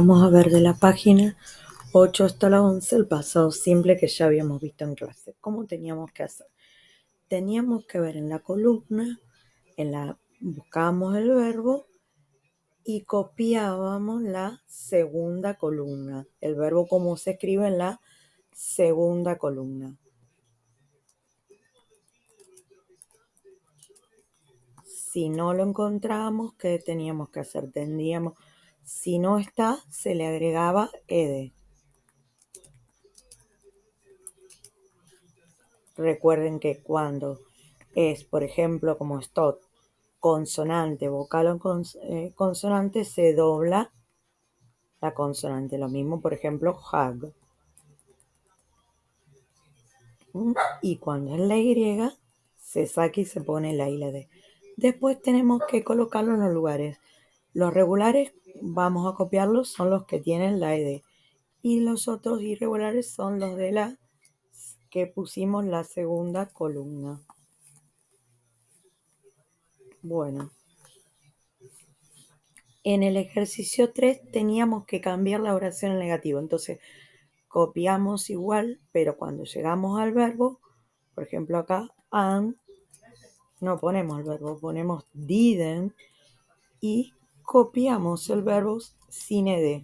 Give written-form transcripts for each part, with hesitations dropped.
Vamos a ver de la página 8 hasta la 11 el pasado simple que ya habíamos visto en clase. ¿Cómo teníamos que hacer? Teníamos que ver en la columna, buscábamos el verbo y copiábamos la segunda columna. El verbo como se escribe en la segunda columna. Si no lo encontramos, ¿qué teníamos que hacer? Si no está, se le agregaba ed. Recuerden que cuando es, por ejemplo, como stop, consonante, vocal o consonante, se dobla la consonante. Lo mismo, por ejemplo, hug. Y cuando es la Y, se saca y se pone la I y la D. Después tenemos que colocarlo en los lugares. Los regulares, vamos a copiarlos, son los que tienen la ED. Y los otros irregulares son los de la que pusimos la segunda columna. Bueno. En el ejercicio 3 teníamos que cambiar la oración en negativo. Entonces, copiamos igual, pero cuando llegamos al verbo, por ejemplo acá, no ponemos el verbo, ponemos didn't y copiamos el verbo sin ed.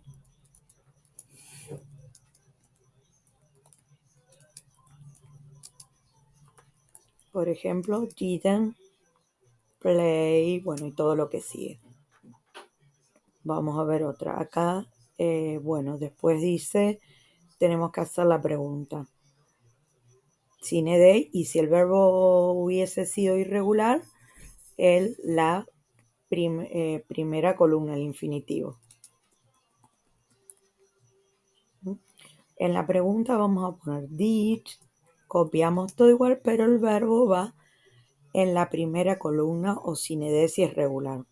Por ejemplo, didn't play, bueno, y todo lo que sigue. Vamos a ver otra. Acá, después dice, tenemos que hacer la pregunta. Sin ed, y si el verbo hubiese sido irregular, la primera columna, el infinitivo. En la pregunta vamos a poner did, copiamos todo igual, pero el verbo va en la primera columna o sin ed si es regular.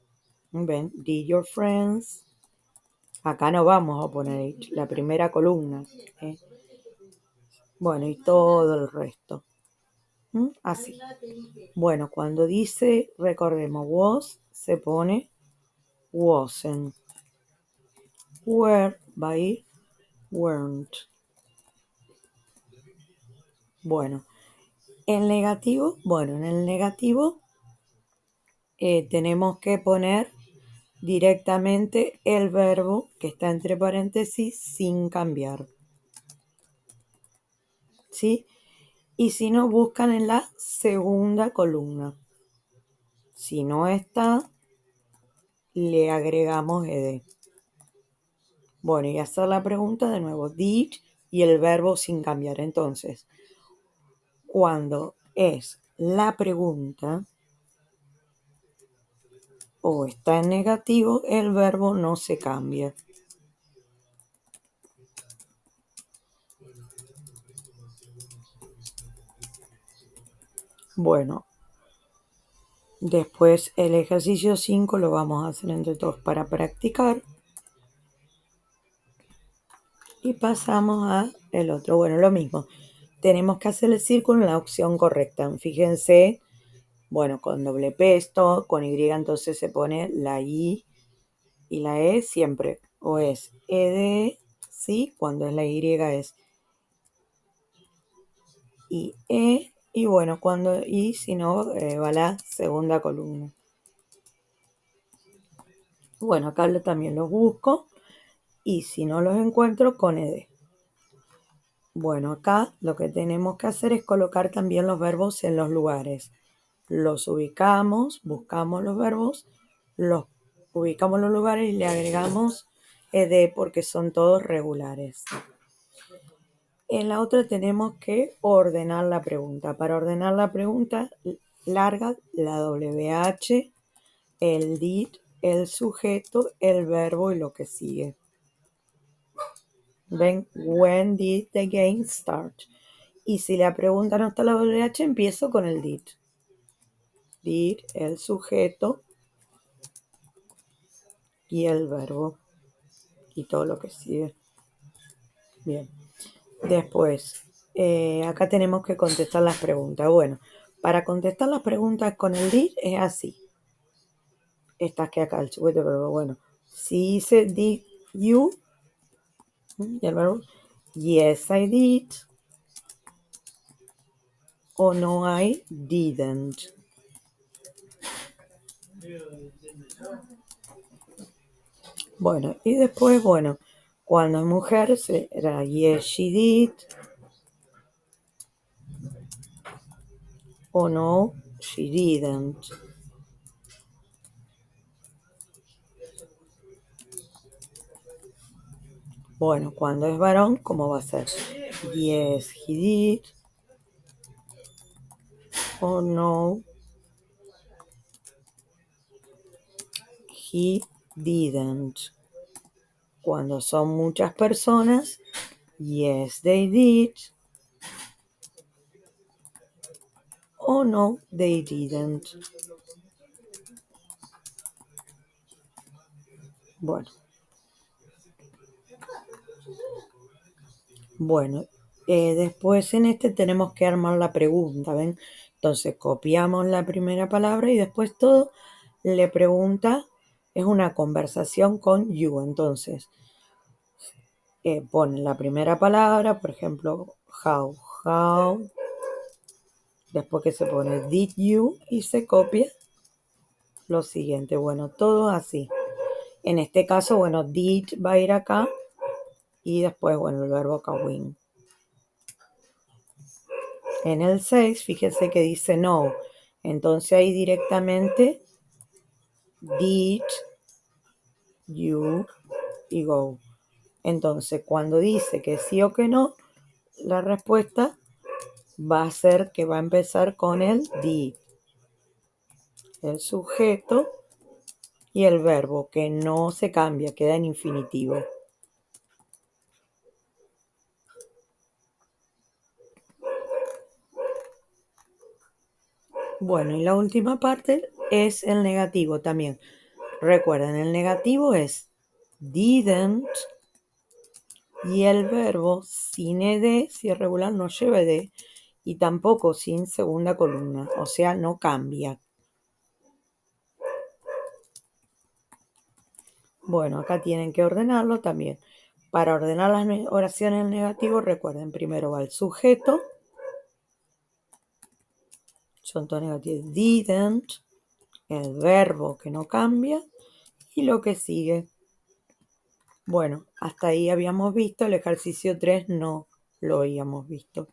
¿Ven? Did your friends. Acá no vamos a poner la primera columna. Bueno, y todo el resto. Así. Bueno, cuando dice, recordemos, was, se pone wasn't. Were, va a ir weren't. Bueno, en el negativo tenemos que poner directamente el verbo que está entre paréntesis sin cambiar. ¿Sí? Y si no, buscan en la segunda columna. Si no está, le agregamos ed. Bueno, y hacer la pregunta de nuevo, did y el verbo sin cambiar. Entonces, cuando es la pregunta o está en negativo, el verbo no se cambia. Bueno, después el ejercicio 5 lo vamos a hacer entre todos para practicar. Y pasamos a el otro. Bueno, lo mismo. Tenemos que hacer el círculo en la opción correcta. Fíjense, bueno, con doble P esto, con Y entonces se pone la I y la E siempre. O es ED, ¿sí? Cuando es la Y es IE. Y bueno, si no, va la segunda columna. Bueno, acá también los busco. Y si no los encuentro, con ED. Bueno, acá lo que tenemos que hacer es colocar también los verbos en los lugares. Los ubicamos, buscamos los verbos, los ubicamos en los lugares y le agregamos ed porque son todos regulares. En la otra tenemos que ordenar la pregunta. Para ordenar la pregunta, larga la WH, el did, el sujeto, el verbo y lo que sigue. ¿Ven? When did the game start? Y si la pregunta no está la WH, empiezo con el did. Did, el sujeto y el verbo y todo lo que sigue. Bien. Después, acá tenemos que contestar las preguntas. Bueno, para contestar las preguntas con el did es así. Estas que acá, el sujeto, pero bueno. Si dice did you, Y el verbo, yes, I did. O no, I didn't. Bueno, y después, bueno, cuando es mujer será yes, she did. O no, she didn't. Bueno, cuando es varón, ¿cómo va a ser? Yes, he did. O no, he didn't. Cuando son muchas personas, yes, they did. O no, they didn't. Bueno, bueno, después en este tenemos que armar la pregunta, ¿ven? Entonces copiamos la primera palabra y después todo le pregunta, es una conversación con you. Entonces, pone la primera palabra, por ejemplo, how, después que se pone did you y se copia lo siguiente. Bueno, todo así. En este caso, bueno, did va a ir acá y después, bueno, el verbo kawin. En el 6, fíjense que dice no. Entonces ahí directamente did you y go. Entonces, cuando dice que sí o que no, la respuesta va a ser que va a empezar con el did. El sujeto y el verbo, que no se cambia, queda en infinitivo. Bueno, y la última parte es el negativo también. Recuerden, el negativo es didn't y el verbo sin ed, si es regular, no lleva ed y tampoco sin segunda columna, o sea, no cambia. Bueno, acá tienen que ordenarlo también. Para ordenar las oraciones en negativo, recuerden, primero va el sujeto, son todos negativos, didn't, el verbo que no cambia y lo que sigue. Bueno, hasta ahí habíamos visto, el ejercicio 3 no lo habíamos visto.